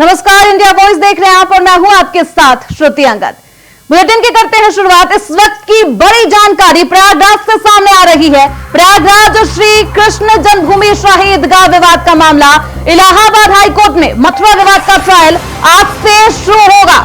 नमस्कार, India voice देख रहे हैं आप और मैं हूं आपके साथ श्रुति अंगद। बुलेटिन की करते हैं शुरुआत। इस वक्त की बड़ी जानकारी प्रयागराज से सामने आ रही है। प्रयागराज श्री कृष्ण जन्मभूमि शाही ईदगाह विवाद का मामला इलाहाबाद हाईकोर्ट में मथुरा विवाद का ट्रायल आज से शुरू होगा।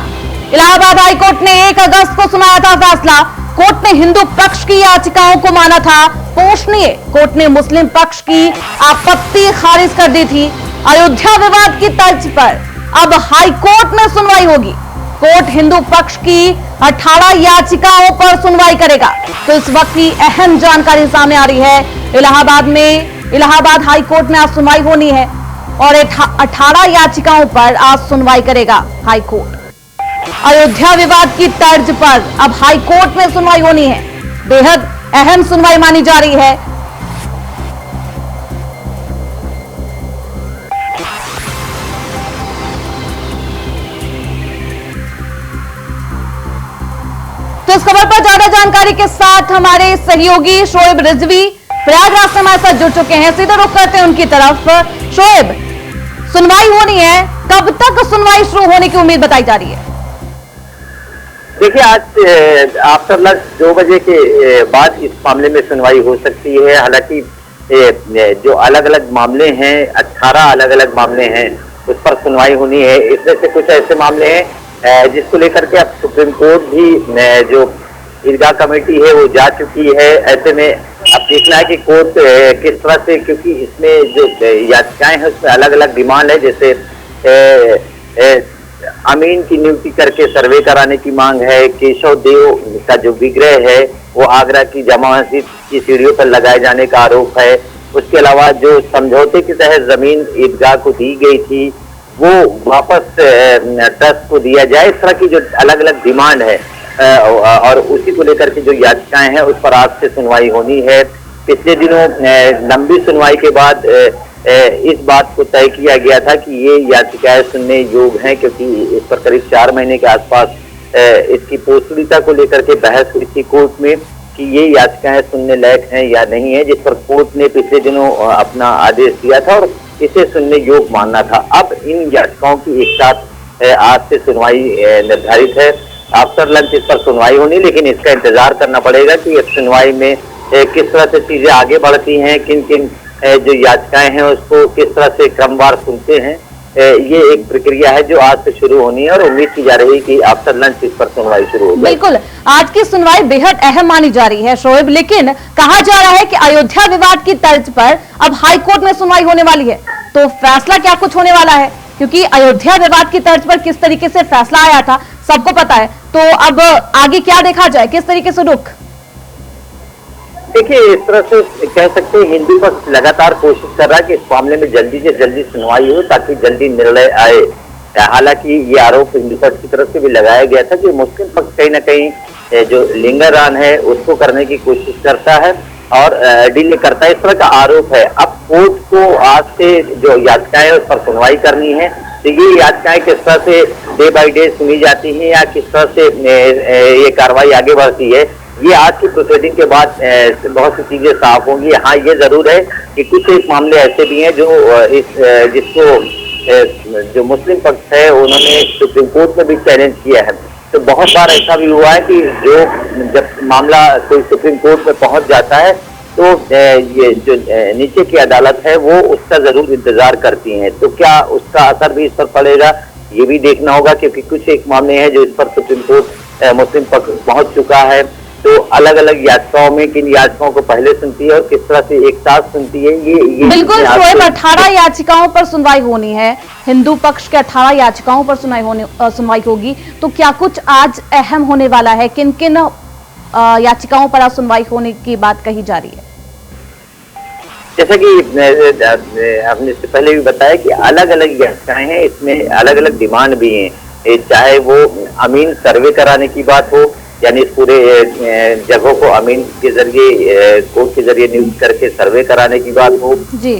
इलाहाबाद हाईकोर्ट ने 1 अगस्त को सुनाया था फैसला। कोर्ट ने हिंदू पक्ष की याचिकाओं को माना था पोषणीय। कोर्ट ने मुस्लिम पक्ष की आपत्ति खारिज कर दी थी। अयोध्या विवाद की तर्ज पर अब हाईकोर्ट में सुनवाई होगी। कोर्ट हिंदू पक्ष की 18 याचिकाओं पर सुनवाई करेगा। तो इस वक्त की अहम जानकारी सामने आ रही है। इलाहाबाद हाईकोर्ट में आज सुनवाई होनी है और 18 याचिकाओं पर आज सुनवाई करेगा हाईकोर्ट। अयोध्या विवाद की तर्ज पर अब हाईकोर्ट में सुनवाई होनी है। बेहद अहम सुनवाई मानी जा रही है। तो इस खबर पर ज्यादा जानकारी के साथ हमारे सहयोगी शोएब रिजवी प्रयागराज से हमारे साथ जुड़ चुके हैं। सीधे रुख करते हैं उनकी तरफ। शोएब, सुनवाई होनी है, कब तक सुनवाई शुरू होने की उम्मीद बताई जा रही है? देखिए, आज आफ्टर लंच 2 बजे के बाद इस मामले में सुनवाई हो सकती है। हालांकि जो अलग अलग मामले हैं, 18 अलग अलग मामले हैं, उस पर सुनवाई होनी है। इसमें से कुछ ऐसे मामले हैं जिसको लेकर के अब सुप्रीम कोर्ट भी जो ईदगाह कमेटी है वो जा चुकी है। ऐसे में अब देखना है कि कोर्ट किस तरह से, क्योंकि इसमें जो याचिकाएं हैं उसमें अलग अलग डिमांड है। जैसे अमीन की नियुक्ति करके सर्वे कराने की मांग है। केशव देव का जो विग्रह है वो आगरा की जामा मस्जिद की सीढ़ियों पर लगाए जाने का आरोप है। उसके अलावा जो समझौते के तहत जमीन ईदगाह को दी गई थी वो वापस ट्रस्ट को दिया जाए। इस तरह की जो अलग अलग डिमांड है और उसी को लेकर के जो याचिकाएं हैं उस पर आज से सुनवाई होनी है। पिछले दिनों लंबी सुनवाई के बाद इस बात को तय किया गया था कि ये याचिकाएं सुनने योग्य हैं, क्योंकि इस पर करीब 4 महीने के आसपास इसकी पोषणीयता को लेकर के बहस हुई थी कोर्ट में कि ये याचिकाएं सुनने लायक हैं या नहीं है, जिस पर कोर्ट ने पिछले दिनों अपना आदेश दिया था और इसे सुनने योग्य मानना था। अब इन याचिकाओं की एक साथ आज से सुनवाई निर्धारित है। आफ्टर लंच इस पर सुनवाई होनी, लेकिन इसका इंतजार करना पड़ेगा कि इस सुनवाई में किस तरह से चीजें आगे बढ़ती हैं, किन किन जो याचिकाएं हैं उसको किस तरह से क्रमवार सुनते हैं। ये एक प्रक्रिया है जो आज से शुरू होनी है और उम्मीद की जा रही है कि आफ्टर लंच इस पर सुनवाई शुरू होगी। बिल्कुल, आज की सुनवाई बेहद अहम मानी जा रही है शोएब, लेकिन कहा जा रहा है कि अयोध्या विवाद की तर्ज पर अब हाईकोर्ट में सुनवाई होने वाली है। तो फैसला क्या कुछ होने वाला है? क्योंकि अयोध्या विवाद की तर्ज पर किस तरीके से फैसला आया था सबको पता है। तो अब आगे क्या देखा जाए, किस तरीके से रुख? देखिए, इस तरह से कह सकते हैं हिंदू पक्ष लगातार कोशिश कर रहा है कि इस मामले में जल्दी से जल्दी सुनवाई हो ताकि जल्दी निर्णय आए। हालांकि ये आरोप हिंदू पक्ष की तरफ से भी लगाया गया था कि मुस्लिम पक्ष कहीं ना कहीं जो लिंगारान है उसको करने की कोशिश करता है और डिले करता है, इस तरह का आरोप है। अब कोर्ट को आज से जो याचिकाएं उस पर सुनवाई करनी है। तो ये याचिकाएं किस तरह से डे बाई डे सुनी जाती हैं या किस तरह से ये कार्रवाई आगे बढ़ती है, ये आज की प्रोसीडिंग के बाद बहुत सी चीजें साफ होंगी। हाँ, ये जरूर है कि कुछ एक मामले ऐसे भी हैं जो जिसको जो मुस्लिम पक्ष है उन्होंने सुप्रीम कोर्ट में भी चैलेंज किया है। तो बहुत बार ऐसा भी हुआ है कि जब मामला कोई सुप्रीम कोर्ट में पहुंच जाता है तो ये जो नीचे की अदालत है वो उसका जरूर इंतजार करती है। तो क्या उसका असर भी इस पर पड़ेगा, ये भी देखना होगा, क्योंकि कुछ एक मामले हैं जो इस पर सुप्रीम कोर्ट मुस्लिम पक्ष पहुंच चुका है। तो अलग अलग याचिकाओं में किन याचिकाओं को पहले सुनती है और किस तरह से एक साथ सुनती है, ये बिल्कुल शोएब, 18 याचिकाओं पर सुनवाई होनी है। हिंदू पक्ष के 18 याचिकाओं पर सुनवाई होगी। तो क्या कुछ आज अहम होने वाला है? किन किन याचिकाओं पर आज सुनवाई होने की बात कही जा रही है? जैसा कि हमने इससे पहले भी बताया कि अलग अलग याचिकाएं हैं, इसमें अलग अलग डिमांड भी हैं। चाहे वो अमीन सर्वे कराने की बात हो, यानी इस पूरे जगहों को अमीन के जरिए कोर्ट के जरिए नियुक्त करके सर्वे कराने की बात हो,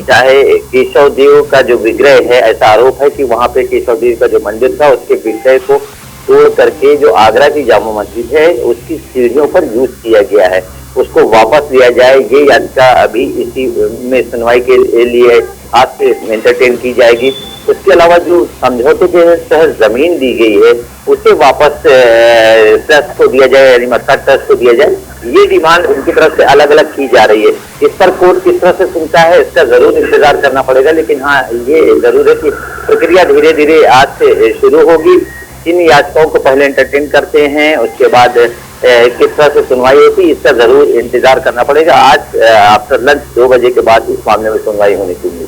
चाहे केशव देव का जो विग्रह है, ऐसा आरोप है कि वहां पे केशव देव का जो मंदिर था उसके विग्रह को तोड़ करके जो आगरा की जामा मस्जिद है उसकी सीढ़ियों पर यूज किया गया है, उसको वापस लिया जाए। ये याचिका अभी इसी में सुनवाई के लिए आज से एंटरटेन की जाएगी। उसके अलावा जो समझौते के तहत जमीन दी गई है उसे वापस ट्रस्ट को दिया जाए, यानी मक्का ट्रस्ट को दिया जाए, ये डिमांड उनकी तरफ से अलग अलग की जा रही है। इस पर कोर्ट किस तरह से सुनता है इसका जरूर इंतजार करना पड़ेगा, लेकिन हाँ ये जरूर है कि प्रक्रिया धीरे धीरे आज से शुरू होगी। इन याचिकाओं को पहले एंटरटेन करते हैं, उसके बाद किस तरह से सुनवाई होती है इसका जरूर इंतजार करना पड़ेगा। आज आफ्टर लंच 2 बजे के बाद इस मामले में सुनवाई होनी चाहिए।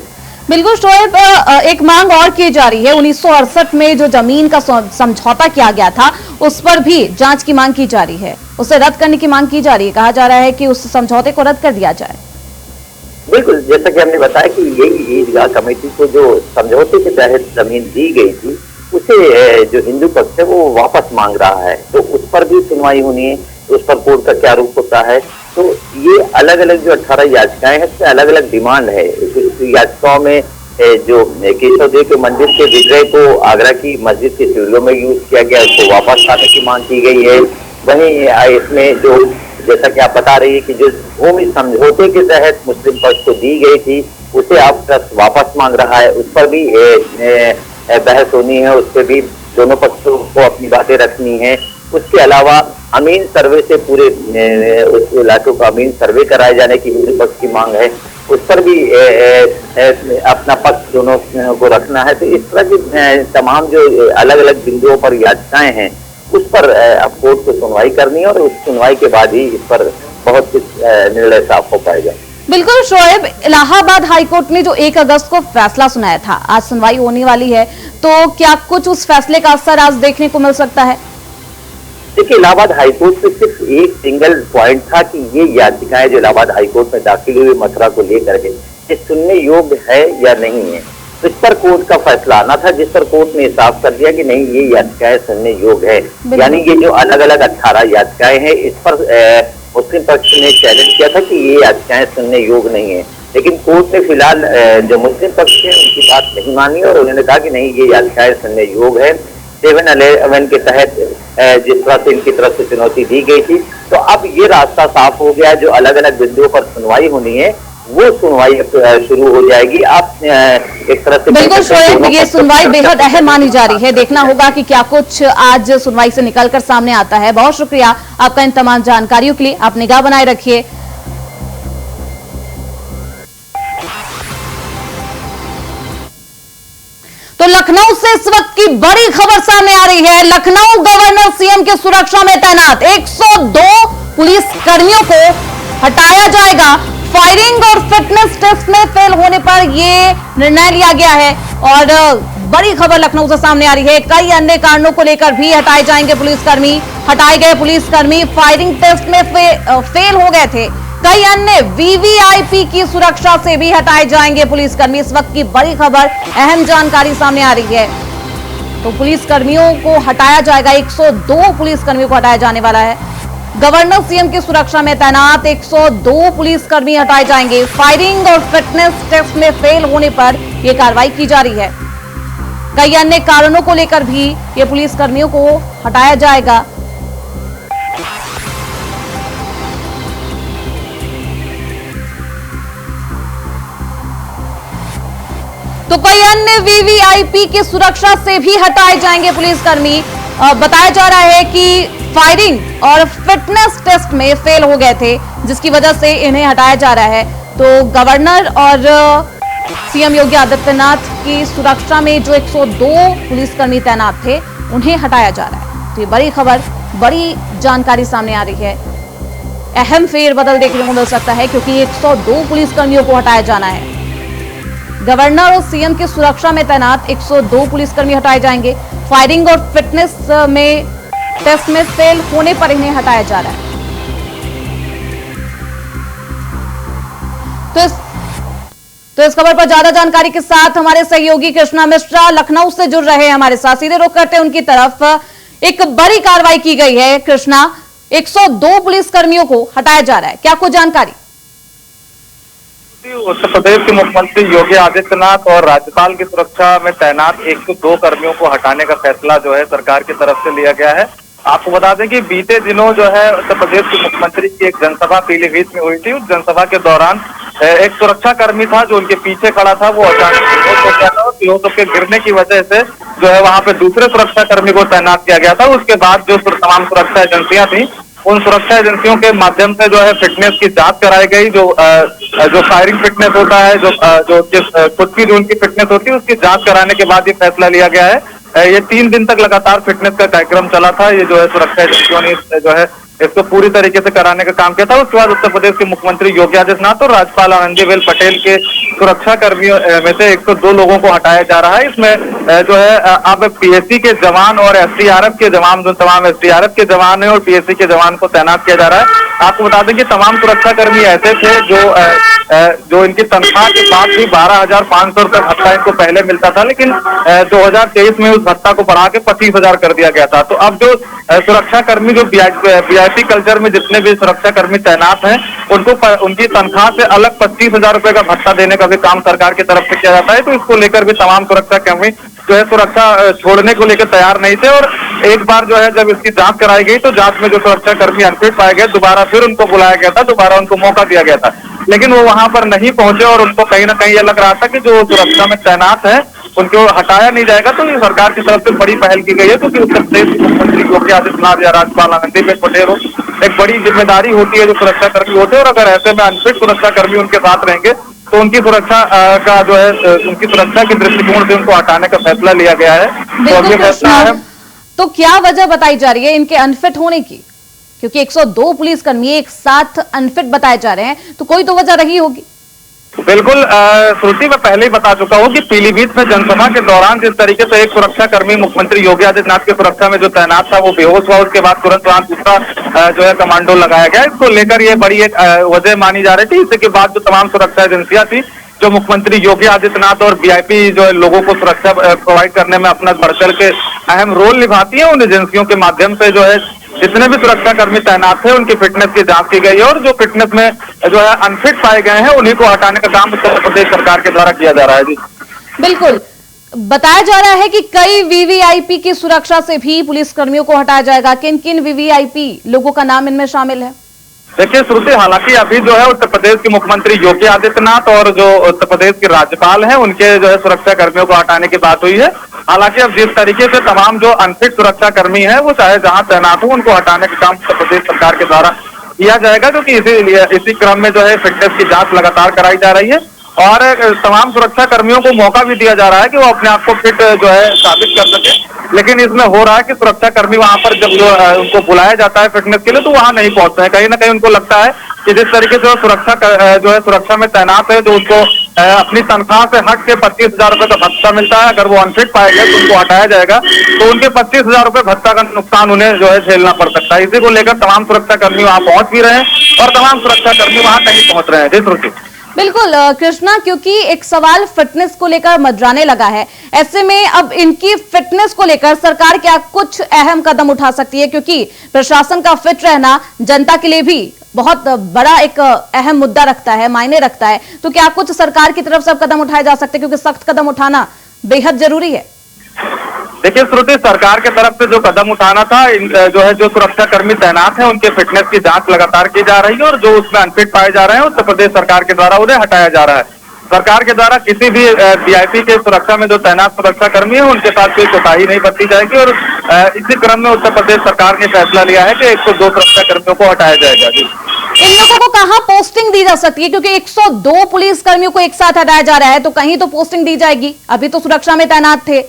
बिल्कुल शोएब, एक मांग और की जा रही है। 1968 में जो जमीन का समझौता किया गया था उस पर भी जांच की मांग की जा रही है, उसे रद्द करने की मांग की जा रही है। कहा जा रहा है कि उस समझौते को रद्द कर दिया जाए। बिल्कुल, जैसा कि हमने बताया कि यही ईदगाह कमेटी को जो समझौते के तहत जमीन दी गई थी उसे जो हिंदू पक्ष है वो वापस मांग रहा है, तो उस पर भी सुनवाई होनी है। तो उस पर कोर्ट का क्या रुख होता है, तो ये अलग अलग जो 18 याचिकाएं हैं इसमें अलग अलग डिमांड है। इस याचिकाओं में जो केशव देव के मंदिर के विग्रह को आगरा की मस्जिद के सीढ़ियों में यूज किया गया उसको वापस लाने की मांग की गई है। वहीं इसमें जो जैसा कि आप बता रही है कि जो भूमि समझौते के तहत मुस्लिम पक्ष को दी गई थी उसे आप ट्रस्ट वापस मांग रहा है, उस पर भी बहस होनी है, उस पर भी दोनों पक्षों को अपनी बातें रखनी है। उसके अलावा अमीन सर्वे से पूरे उस इलाके को अमीन सर्वे कराए जाने की हिंदू पक्ष की मांग है, उस पर भी अपना पक्ष दोनों को रखना है। तो इस तरह की तमाम जो अलग अलग बिंदुओं पर याचिकाएं हैं उस पर अब कोर्ट को सुनवाई करनी है और उस सुनवाई के बाद ही इस पर बहुत कुछ निर्णय साफ हो पाएगा। बिल्कुल शोएब, इलाहाबाद हाईकोर्ट ने जो 1 अगस्त को फैसला सुनाया था, आज सुनवाई होने वाली है, तो क्या कुछ उस फैसले का असर आज देखने को मिल सकता है? देखिए, इलाहाबाद हाईकोर्ट में सिर्फ एक सिंगल पॉइंट था कि ये याचिकाएं जो इलाहाबाद हाईकोर्ट में दाखिल हुई मसला को लेकर के ये सुनने योग्य है या नहीं है, तो इस पर कोर्ट का फैसला आना था, जिस पर कोर्ट ने साफ कर दिया कि नहीं ये याचिकाएं सुनने योग्य है। यानी ये जो अलग अलग 18 याचिकाएं हैं इस पर मुस्लिम पक्ष ने चैलेंज किया था कि ये याचिकाएं सुनने योग्य नहीं है, लेकिन कोर्ट ने फिलहाल जो मुस्लिम पक्ष है उनकी बात नहीं मानी और उन्होंने कहा कि नहीं ये याचिकाएं सुनने योग्य है। 711 के तहत जिस तरह से इनकी तरफ से चुनौती दी गई थी, तो अब ये रास्ता साफ हो गया। जो अलग अलग बिंदुओं पर सुनवाई होनी है वो सुनवाई शुरू हो जाएगी। आप एक तरह से बिल्कुल शोएब, ये सुनवाई बेहद अहम मानी जा रही है। देखना होगा कि क्या कुछ आज सुनवाई से निकलकर सामने आता है। बहुत शुक्रिया आपका इन तमाम जानकारियों के लिए। आप निगाह बनाए रखिए। तो लखनऊ से इस वक्त की बड़ी खबर सामने आ रही है। लखनऊ गवर्नर सीएम की सुरक्षा में तैनात 102 पुलिस कर्मियों को हटाया जाएगा। फायरिंग और फिटनेस टेस्ट में फेल होने पर यह निर्णय लिया गया है और बड़ी खबर लखनऊ से सामने आ रही है। कई अन्य कारणों को लेकर भी हटाए जाएंगे पुलिसकर्मी। हटाए गए पुलिसकर्मी फायरिंग टेस्ट में फेल हो गए थे। कई अन्य वीवीआईपी की सुरक्षा से भी हटाए जाएंगे पुलिसकर्मी। इस वक्त की बड़ी खबर, अहम जानकारी सामने आ रही है। तो पुलिसकर्मियों को हटाया जाएगा, 102 पुलिसकर्मियों को हटाया जाने वाला है। गवर्नर सीएम की सुरक्षा में तैनात 102 पुलिसकर्मी हटाए जाएंगे। फायरिंग और फिटनेस टेस्ट में फेल होने पर यह कार्रवाई की जा रही है। कई अन्य कारणों को लेकर भी ये पुलिसकर्मियों को हटाया जाएगा। तो कई अन्य वीवीआईपी की सुरक्षा से भी हटाए जाएंगे पुलिसकर्मी। बताया जा रहा है कि फायरिंग और फिटनेस टेस्ट में फेल हो गए थे, जिसकी वजह से इन्हें हटाया जा रहा है। तो गवर्नर और सीएम योगी आदित्यनाथ की सुरक्षा में जो 102 पुलिसकर्मी तैनात थे उन्हें हटाया जा रहा है। तो ये बड़ी खबर, बड़ी जानकारी सामने आ रही है। अहम फेरबदल देखने को मिल सकता है क्योंकि 102 पुलिसकर्मियों को हटाया जाना है। गवर्नर और सीएम की सुरक्षा में तैनात 102 पुलिसकर्मी हटाए जाएंगे। फायरिंग और फिटनेस में टेस्ट में फेल होने पर इन्हें हटाया जा रहा है। तो इस खबर पर ज्यादा जानकारी के साथ हमारे सहयोगी कृष्णा मिश्रा लखनऊ से जुड़ रहे हैं हमारे साथ। सीधे रुख करते हैं उनकी तरफ। एक बड़ी कार्रवाई की गई है कृष्णा, 102 पुलिसकर्मियों को हटाया जा रहा है, क्या कुछ जानकारी? उत्तर प्रदेश के मुख्यमंत्री योगी आदित्यनाथ और राज्यपाल की सुरक्षा में तैनात 102 कर्मियों को हटाने का फैसला जो है सरकार की तरफ से लिया गया है। आपको बता दें कि बीते दिनों जो है उत्तर प्रदेश के मुख्यमंत्री की एक जनसभा पीलीभीत में हुई थी। उस जनसभा के दौरान एक सुरक्षा कर्मी था जो उनके पीछे खड़ा था, वो अचानक बेहोश हो गया था और बेहोश होकर गिरने की वजह से जो है वहां पे दूसरे सुरक्षा कर्मी को तैनात किया गया था। उसके बाद जो तमाम सुरक्षा एजेंसियां थी, उन सुरक्षा एजेंसियों के माध्यम से जो है फिटनेस की जांच कराई गई। जो फायरिंग फिटनेस होता है, जो खुद की जो उनकी फिटनेस होती है, उसकी जांच कराने के बाद ये फैसला लिया गया है। ये 3 दिन तक लगातार फिटनेस का कार्यक्रम चला था। ये जो है सुरक्षा एजेंसियों ने जो है इसको पूरी तरीके से कराने का काम किया था। उसके बाद उत्तर प्रदेश के मुख्यमंत्री योगी आदित्यनाथ और राज्यपाल आनंदीबेन पटेल के सुरक्षा कर्मियों में से 102 लोगों को हटाया जा रहा है। इसमें जो है अब पीएसी के जवान और एसडीआरएफ के जवान, जो तमाम एसडीआरएफ के जवान है और पीएसी के जवान को तैनात किया जा रहा है। आपको बता दें कि तमाम सुरक्षा कर्मी ऐसे थे जो इनकी तनख्वाह के बाद भी 12,500 रुपए भत्ता इनको पहले मिलता था, लेकिन 2023 में उस भत्ता को बढ़ा के 25,000 कर दिया गया था। तो अब जो सुरक्षा कर्मी, जो वीआईपी कल्चर में जितने भी सुरक्षा कर्मी तैनात हैं, उनको उनकी तनख्वाह से अलग 25,000 रुपए का भत्ता देने का भी काम सरकार की तरफ से किया जाता है। तो इसको लेकर भी तमाम सुरक्षा कर्मी जो है सुरक्षा छोड़ने को लेकर तैयार नहीं थे और एक बार जो है जब इसकी जांच कराई गई तो जांच में जो सुरक्षा कर्मी अनफिट पाए गए, दोबारा फिर उनको बुलाया गया था, दोबारा उनको मौका दिया गया था, लेकिन वो वहां पर नहीं पहुंचे और उनको कहीं ना कहीं ये लग रहा था कि जो सुरक्षा में तैनात है उनको हटाया नहीं जाएगा। तो ये सरकार की तरफ से बड़ी पहल की गई है, क्योंकि उत्तर प्रदेश के मुख्यमंत्री योगी आदित्यनाथ या राज्यपाल आनंदीबेन पटेल हो, एक बड़ी जिम्मेदारी होती है जो सुरक्षा कर्मी होते हैं, और अगर ऐसे में अनफिट सुरक्षा कर्मी उनके साथ रहेंगे तो उनकी सुरक्षा का जो है उनकी सुरक्षा के दृष्टिकोण से उनको हटाने का फैसला लिया गया है। तो अब ये फैसला है। तो क्या वजह बताई जा रही है इनके अनफिट होने की? क्योंकि 102 पुलिसकर्मी एक साथ अनफिट बताए जा रहे हैं, तो कोई तो वजह रही होगी। बिल्कुल श्रुति, मैं पहले ही बता चुका हूँ कि पीलीभीत में जनसभा के दौरान जिस तरीके से एक सुरक्षा कर्मी मुख्यमंत्री योगी आदित्यनाथ की सुरक्षा में जो तैनात था वो बेहोश हुआ, उसके बाद तुरंत वहां दूसरा जो है कमांडो लगाया गया। इसको लेकर ये बड़ी एक वजह मानी जा रही थी। इसके बाद जो तमाम सुरक्षा एजेंसियां थी, जो मुख्यमंत्री योगी आदित्यनाथ और वीआईपी जो है लोगों को सुरक्षा प्रोवाइड करने में अपना बढ़ चढ़ के अहम रोल निभाती है, उन एजेंसियों के माध्यम से जो है जितने भी सुरक्षा कर्मी तैनात थे उनकी फिटनेस की जांच की गई है और जो फिटनेस में जो है अनफिट पाए गए हैं उन्हीं को हटाने का काम उत्तर प्रदेश सरकार के द्वारा किया जा रहा है। जी बिल्कुल, बताया जा रहा है कि कई वीवीआईपी की सुरक्षा से भी पुलिस कर्मियों को हटाया जाएगा। किन किन वीवीआईपी लोगों का नाम इनमें शामिल है? देखिए श्रुति, हालांकि अभी जो है उत्तर प्रदेश के मुख्यमंत्री योगी आदित्यनाथ और जो उत्तर प्रदेश के राज्यपाल हैं उनके जो है सुरक्षा कर्मियों को हटाने की बात हुई है। हालांकि अब जिस तरीके से तमाम जो अनफिट सुरक्षा कर्मी हैं वो चाहे जहां तैनात हो उनको हटाने का काम उत्तर प्रदेश सरकार के द्वारा किया जाएगा, क्योंकि इसी क्रम में जो है फिटनेस की जांच लगातार कराई जा रही है और तमाम सुरक्षा कर्मियों को मौका भी दिया जा रहा है कि वो अपने आप को फिट जो है साबित कर सके। लेकिन इसमें हो रहा है कि सुरक्षा कर्मी वहां पर जब जो उनको बुलाया जाता है फिटनेस के लिए तो वहां नहीं पहुंचते हैं। कहीं ना कहीं उनको लगता है कि जिस तरीके से जो है सुरक्षा में तैनात है, जो उनको अपनी तनख्वाह से हट के 25,000 रुपए का भत्ता मिलता है, अगर वो अनफिट पाए गए तो उनको हटाया जाएगा तो उनके 25,000 रुपए भत्ता का नुकसान उन्हें जो है झेलना पड़ सकता है। इसी को लेकर तमाम सुरक्षा कर्मी वहां पहुंच भी रहे हैं और तमाम सुरक्षा कर्मी वहां नहीं पहुंच रहे हैं। जी श्रुति। बिल्कुल कृष्णा, क्योंकि एक सवाल फिटनेस को लेकर मंडराने लगा है, ऐसे में अब इनकी फिटनेस को लेकर सरकार क्या कुछ अहम कदम उठा सकती है? क्योंकि प्रशासन का फिट रहना जनता के लिए भी बहुत बड़ा एक अहम मुद्दा रखता है, मायने रखता है। तो क्या कुछ सरकार की तरफ से कदम उठाए जा सकते हैं, क्योंकि सख्त कदम उठाना बेहद जरूरी है? देखिए श्रुति, सरकार के तरफ से जो कदम उठाना था, जो है जो सुरक्षा कर्मी तैनात हैं उनके फिटनेस की जांच लगातार की जा रही है और जो उसमें अनफिट पाए जा रहे हैं उत्तर प्रदेश सरकार के द्वारा उन्हें हटाया जा रहा है। सरकार के द्वारा किसी भी वीआईपी के सुरक्षा में जो तैनात सुरक्षा कर्मी है उनके साथ कोई कोताही नहीं बरती जाएगी और इसी क्रम में उत्तर प्रदेश सरकार ने फैसला लिया है कि 102 सुरक्षा कर्मियों को हटाया जाएगा। जी, इन लोगों को कहां पोस्टिंग दी जा सकती है? क्योंकि 102 पुलिस कर्मियों को एक साथ हटाया जा रहा है, तो कहीं तो पोस्टिंग दी जाएगी। अभी तो सुरक्षा में तैनात थे।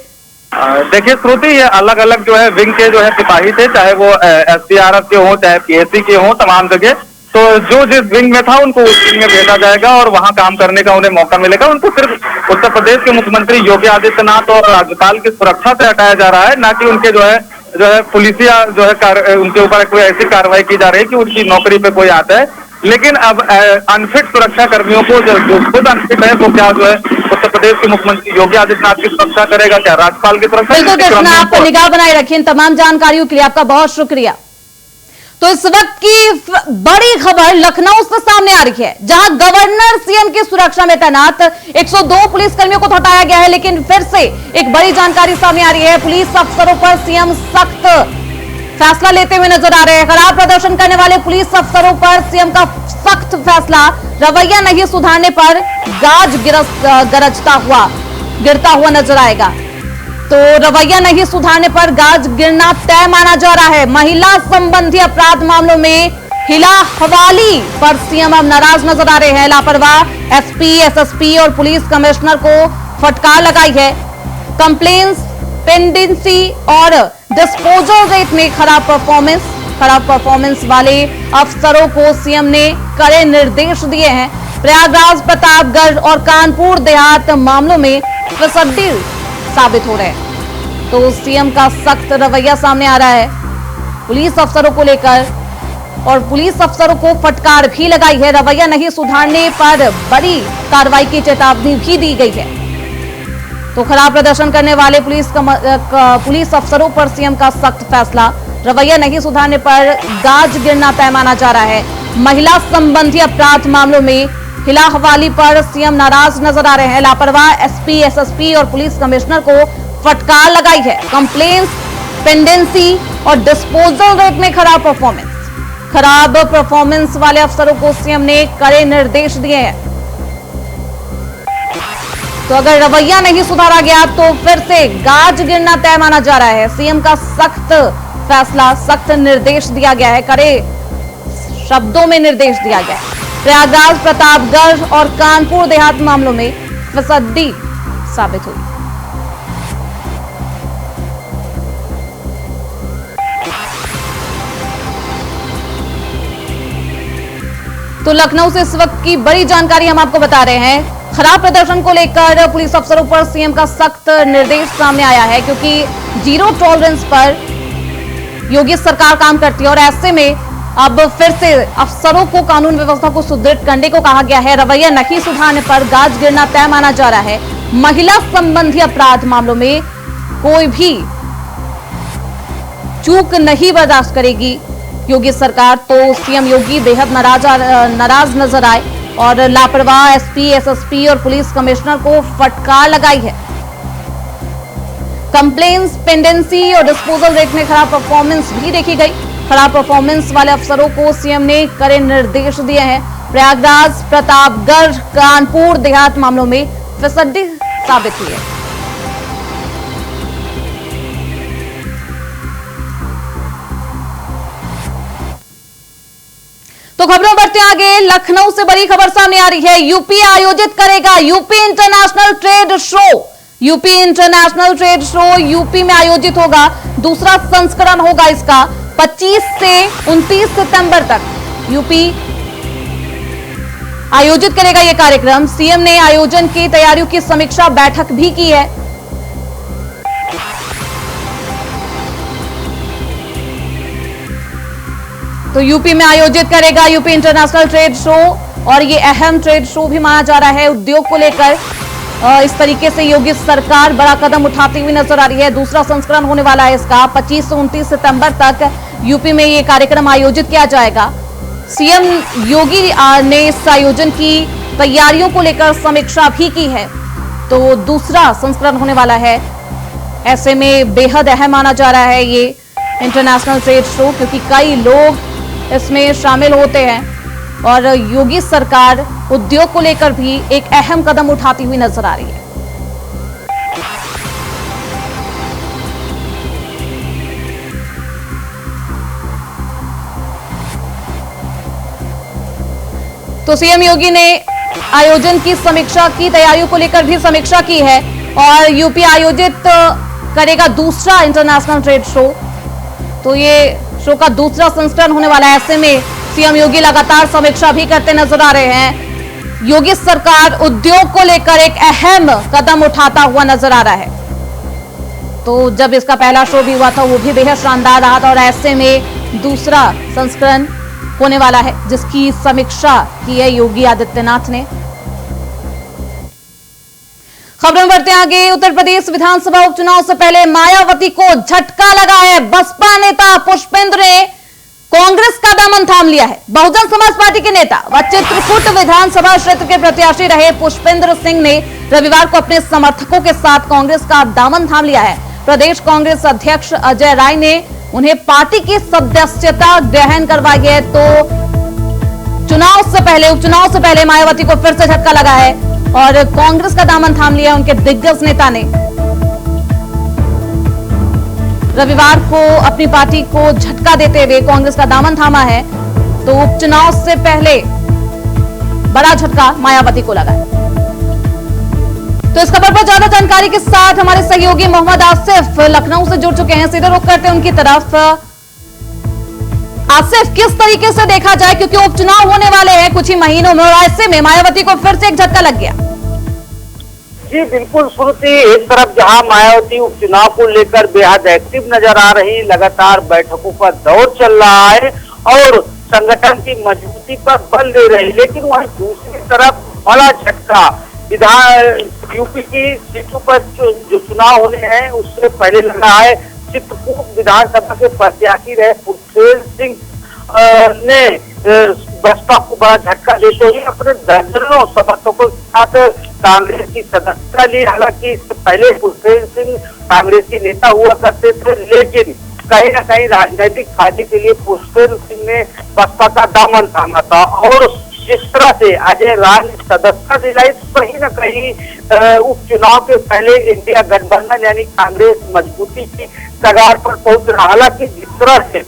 देखिए श्रुति, ये अलग अलग जो है विंग के जो है सिपाही थे, चाहे वो एसडीआरएफ के हों चाहे पीएसी के हों, तमाम जगह तो जो जिस विंग में था उनको उस विंग में भेजा जाएगा और वहां काम करने का उन्हें मौका मिलेगा। उनको सिर्फ उत्तर प्रदेश के मुख्यमंत्री योगी आदित्यनाथ और राज्यपाल की सुरक्षा से हटाया जा रहा है, ना कि उनके जो है पुलिसिया जो है उनके ऊपर कोई ऐसी कार्रवाई की जा रही है कि उनकी नौकरी पे कोई आता है। लेकिन अब अनफिट सुरक्षा कर्मियों को जो खुद अनफिट है वो क्या जो है उत्तर प्रदेश के मुख्यमंत्री योगी आदित्यनाथ की सुरक्षा करेगा, क्या राज्यपाल की तरफ से? बिल्कुल कृष्णा, आप निगाह बनाए रखिए। इन तमाम जानकारियों के लिए आपका बहुत शुक्रिया। तो इस वक्त की बड़ी खबर लखनऊ से सामने आ रही है, जहां गवर्नर सीएम की सुरक्षा में तैनात 102 पुलिस कर्मियों को हटाया गया है। लेकिन फिर से एक बड़ी जानकारी सामने आ रही है, पुलिस अफसरों पर सीएम सख्त फैसला लेते हुए नजर आ रहे हैं। खराब प्रदर्शन करने वाले पुलिस अफसरों पर सीएम का सख्त फैसला, रवैया नहीं सुधारने पर गाज गिरता हुआ नजर आएगा। तो रवैया नहीं सुधारने पर गाज गिरना तय माना जा रहा है। महिला संबंधी अपराध मामलों में हिला हवाली पर सीएम अब नाराज नजर आ रहे हैं। लापरवाह एसपी, एसएसपी और पुलिस कमिश्नर को फटकार लगाई है। कंप्लेंट्स, पेंडेंसी और डिस्पोजल रेट में खराब परफॉर्मेंस वाले अफसरों को सीएम ने कड़े निर्देश दिए हैं। प्रयागराज, प्रतापगढ़ और कानपुर देहात मामलों में फिसड्डी साबित हो रहे हैं। तो सीएम का सख्त रवैया सामने आ रहा है पुलिस अफसरों को लेकर, और पुलिस अफसरों को फटकार भी लगाई है। रवैया नहीं सुधारने पर बड़ी कार्रवाई की चेतावनी भी दी गई है। तो खराब प्रदर्शन करने वाले पुलिस अफसरों पर सीएम का सख्त फैसला, रवैया नहीं सुधारने पर गाज गिरना तय माना जा रहा है। महिला संबंधी अपराध मामलों में हिला हवाली पर सीएम नाराज नजर आ रहे हैं। लापरवाह एसपी, एसएसपी और पुलिस कमिश्नर को फटकार लगाई है। कंप्लेंट्स, पेंडेंसी और डिस्पोजल रेट में खराब परफॉर्मेंस वाले अफसरों को सीएम ने कड़े निर्देश दिए हैं। तो अगर रवैया नहीं सुधारा गया तो फिर से गाज गिरना तय माना जा रहा है। सीएम का सख्त फैसला, सख्त निर्देश दिया गया है, कड़े शब्दों में निर्देश दिया गया है। प्रयागराज, प्रतापगढ़ और कानपुर देहात मामलों में फिसड्डी साबित हुई। तो लखनऊ से इस वक्त की बड़ी जानकारी हम आपको बता रहे हैं। खराब प्रदर्शन को लेकर पुलिस अफसरों पर सीएम का सख्त निर्देश सामने आया है, क्योंकि जीरो टॉलरेंस पर योगी सरकार काम करती है और ऐसे में अब फिर से अफसरों को कानून व्यवस्था को सुदृढ़ करने को कहा गया है। रवैया नहीं सुधारने पर गाज गिरना तय माना जा रहा है। महिला संबंधी अपराध मामलों में कोई भी चूक नहीं बर्दाश्त करेगी योगी सरकार। तो सीएम योगी बेहद नाराज नजर आए और लापरवाह एसपी, एसएसपी और पुलिस कमिश्नर को फटकार लगाई है। कंप्लेंट्स, पेंडेंसी और डिस्पोजल रेट में खराब परफॉर्मेंस भी देखी गई। खराब परफॉर्मेंस वाले अफसरों को सीएम ने कड़े निर्देश दिए हैं। प्रयागराज, प्रतापगढ़, कानपुर देहात मामलों में फिसड्डी साबित हुई है। तो खबरों बढ़ते आगे, लखनऊ से बड़ी खबर सामने आ रही है। यूपी आयोजित करेगा UP international trade show. UP international trade show UP में आयोजित होगा। दूसरा संस्करण होगा इसका। 25 से 29 सितंबर तक यूपी आयोजित करेगा यह कार्यक्रम। सीएम ने आयोजन की तैयारियों की समीक्षा बैठक भी की है। तो यूपी में आयोजित करेगा यूपी इंटरनेशनल ट्रेड शो, और ये अहम ट्रेड शो भी माना जा रहा है। उद्योग को लेकर इस तरीके से योगी सरकार बड़ा कदम उठाती हुई नजर आ रही है। दूसरा संस्करण होने वाला है इसका। 25 से 29 सितंबर तक यूपी में ये कार्यक्रम आयोजित किया जाएगा। सीएम योगी ने इस आयोजन की तैयारियों को लेकर समीक्षा भी की है। तो दूसरा संस्करण होने वाला है, ऐसे में बेहद अहम माना जा रहा है ये इंटरनेशनल ट्रेड शो, क्योंकि कई लोग इसमें शामिल होते हैं और योगी सरकार उद्योग को लेकर भी एक अहम कदम उठाती हुई नजर आ रही है। तो सीएम योगी ने आयोजन की समीक्षा की, तैयारियों को लेकर भी समीक्षा की है, और यूपी आयोजित करेगा दूसरा इंटरनेशनल ट्रेड शो। तो ये शो का दूसरा संस्करण होने वाला है। ऐसे में सीएम योगी लगातार समीक्षा भी करते नजर आ रहे हैं। योगी सरकार उद्योग को लेकर एक अहम कदम उठाता हुआ नजर आ रहा है। तो जब इसका पहला शो भी हुआ था वो भी बेहद शानदार रहा था, और ऐसे में दूसरा संस्करण होने वाला है जिसकी समीक्षा की है योगी आदित्यनाथ ने। खबरें बढ़ते आगे, उत्तर प्रदेश विधानसभा उपचुनाव से पहले मायावती को झटका लगा है। बसपा नेता पुष्पेंद्र ने कांग्रेस का दामन थाम लिया है। बहुजन समाज पार्टी के नेता व चित्रकूट विधानसभा क्षेत्र के प्रत्याशी रहे पुष्पेंद्र सिंह ने रविवार को अपने समर्थकों के साथ कांग्रेस का दामन थाम लिया है। प्रदेश कांग्रेस अध्यक्ष अजय राय ने उन्हें पार्टी की सदस्यता ग्रहण करवाई है। तो चुनाव से पहले, उपचुनाव से पहले मायावती को फिर से झटका लगा है और कांग्रेस का दामन थाम लिया उनके दिग्गज नेता ने। रविवार को अपनी पार्टी को झटका देते हुए कांग्रेस का दामन थामा है। तो उपचुनाव से पहले बड़ा झटका मायावती को लगा है। तो इस खबर पर ज्यादा जानकारी के साथ हमारे सहयोगी मोहम्मद आसिफ लखनऊ से जुड़ चुके हैं। सीधे रुख करते हैं उनकी तरफ। आसिफ, किस तरीके से देखा जाए, क्योंकि उपचुनाव होने वाले हैं कुछ ही महीनों में और ऐसे में मायावती को फिर से एक झटका लग गया। जी बिल्कुल श्रुति, एक तरफ जहां मायावती उपचुनाव को लेकर बेहद एक्टिव नजर आ रही, लगातार बैठकों पर दौर चल रहा है और संगठन की मजबूती पर बल दे रही, लेकिन वहीं दूसरी तरफ बड़ा झटका विधान यूपी की सीटों पर जो चुनाव होने हैं उससे पहले लगा है। चित्रकूट विधानसभा के प्रत्याशी रहे पुष्पेंद्र सिंह ने बसपा को बड़ा झटका देते हुए अपने दर्जनों समर्थकों के साथ कांग्रेस की सदस्यता ली। हालांकि इससे पहले पुष्पेंद्र सिंह कांग्रेस के नेता हुआ करते थे, लेकिन कहीं न कहीं राजनीतिक फायदे के लिए पुष्पेंद्र सिंह ने बसपा का दामन थामा था और जिस तरह से अजय राय ने सदस्यता दिलाई, कहीं न कहीं उपचुनाव के पहले इंडिया गठबंधन यानी कांग्रेस मजबूती की कगार पर पहुंच रहा। हालांकि जिस तरह से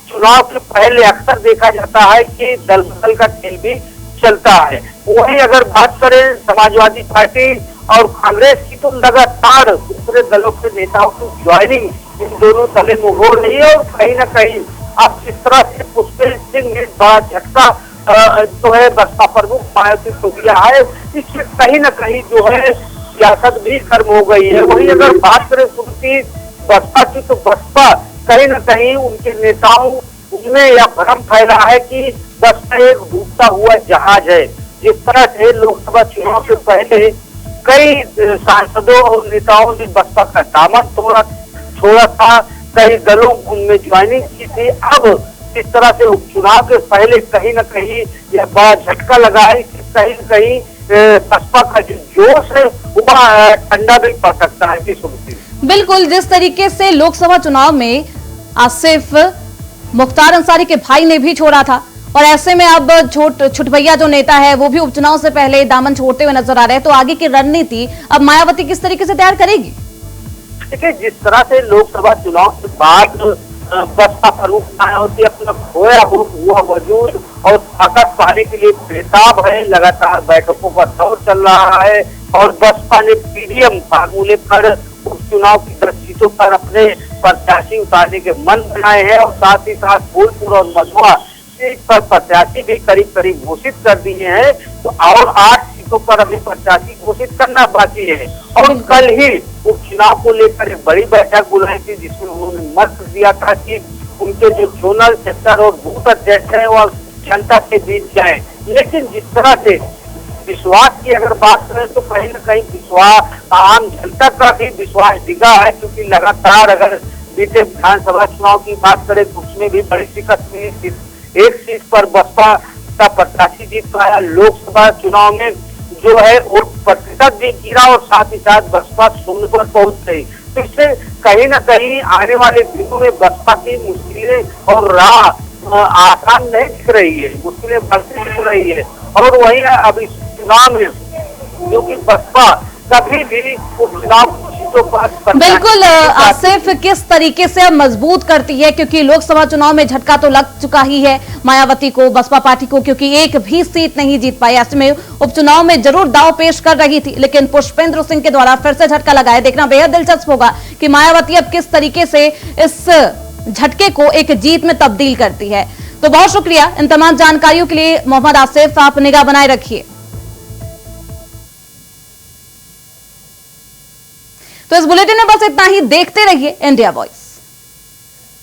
चुनाव के पहले अक्सर देखा जाता है कि दल बदल का खेल भी चलता है, वहीं अगर बात करें समाजवादी पार्टी और कांग्रेस की तो लगातार दूसरे दलों के नेताओं की ज्वाइनिंग इन दोनों दलें में हो रही है और कहीं न कहीं अब जिस तरह से पुष्पेंद्र सिंह ने बड़ा झटका जो है बसपा प्रमुख मायावती को दिया है, इससे कहीं न कहीं जो है सियासत भी गर्म हो गई है। वहीं अगर बात करें सुनती बसपा की तो बसपा कहीं न कहीं उनके नेताओं उनमें यह भ्रम फैला है कि बसपा एक डूबता हुआ जहाज है। जिस तरह से लोकसभा चुनाव से पहले कई सांसदों और नेताओं ने बसपा का दामन छोड़ा था, कई दलों उनमें ज्वाइनिंग की थी। अब इस तरह से उपचुनाव के पहले कहीं न कहीं यह बड़ा झटका लगा है, कहीं न कहीं बसपा का जो जोश है वह ठंडा भी पड़ सकता है। बिल्कुल, जिस तरीके से लोकसभा चुनाव में आसिफ मुख्तार अंसारी के भाई ने भी छोड़ा था और ऐसे में अब छुटभैया जो नेता है वो भी उपचुनाव से पहले दामन छोड़ते हुए नजर आ रहे हैं, तो आगे की रणनीति अब मायावती किस तरीके से तैयार करेगी? देखिए, जिस तरह से लोकसभा चुनाव के बाद बसपा प्रमुख मायावती अपना खोया हुआ वजूद और ताकत पाने के लिए बेताब है, लगातार बैठकों पर दौर चल रहा है और बसपा ने पीडीएम फार्मूले पर उपचुनाव की 10 सीटों पर अपने प्रत्याशी उतारने के मन बनाए हैं और साथ ही साथ फूलपुर और मधुआ सीट पर प्रत्याशी भी करीब करीब घोषित कर दिए हैं। तो और 8 सीटों पर अभी प्रत्याशी घोषित करना बाकी है और कल ही उपचुनाव को लेकर एक बड़ी बैठक बुलाई थी जिसमें उन्होंने मत दिया था कि उनके जो जोनल सेक्टर और बूथ अध्यक्ष है वह जनता के बीच जाए। लेकिन जिस तरह से विश्वास की अगर बात करें तो कहीं न कहीं विश्वास आम जनता का भी विश्वास डिगा है, क्योंकि लगातार अगर बीते विधानसभा चुनाव की बात करें तो उसमें भी बड़ी शिकस्त मिली। एक सीट पर बसपा का प्रत्याशी जीत पाया। लोकसभा चुनाव में जो है वोट प्रतिशत भी गिरा और साथ ही साथ बसपा शून्य पर पहुंच गई। तो इससे कहीं न कहीं आने वाले दिनों में बसपा की मुश्किलें और राह आसान नहीं दिख रही है, मुश्किलें बढ़ती दिख रही है। और वही अब इस चुनाव में जो कि बसपा कभी भी उपचुनाव सीटों पर बिल्कुल आसिफ किस तरीके से अब मजबूत करती है, क्योंकि लोकसभा चुनाव में झटका तो लग चुका ही है मायावती को, बसपा पार्टी को, क्योंकि एक भी सीट नहीं जीत पाई। ऐसे में उपचुनाव में जरूर दाव पेश कर रही थी, लेकिन पुष्पेंद्र सिंह के द्वारा फिर से झटका लगाया। देखना बेहद दिलचस्प होगा कि मायावती अब किस तरीके से इस झटके को एक जीत में तब्दील करती है। तो बहुत शुक्रिया इन तमाम जानकारियों के लिए मोहम्मद आसिफ, आप निगाह बनाए रखिए। तो इस बुलेटिन में बस इतना ही। देखते रहिए इंडिया वॉइस।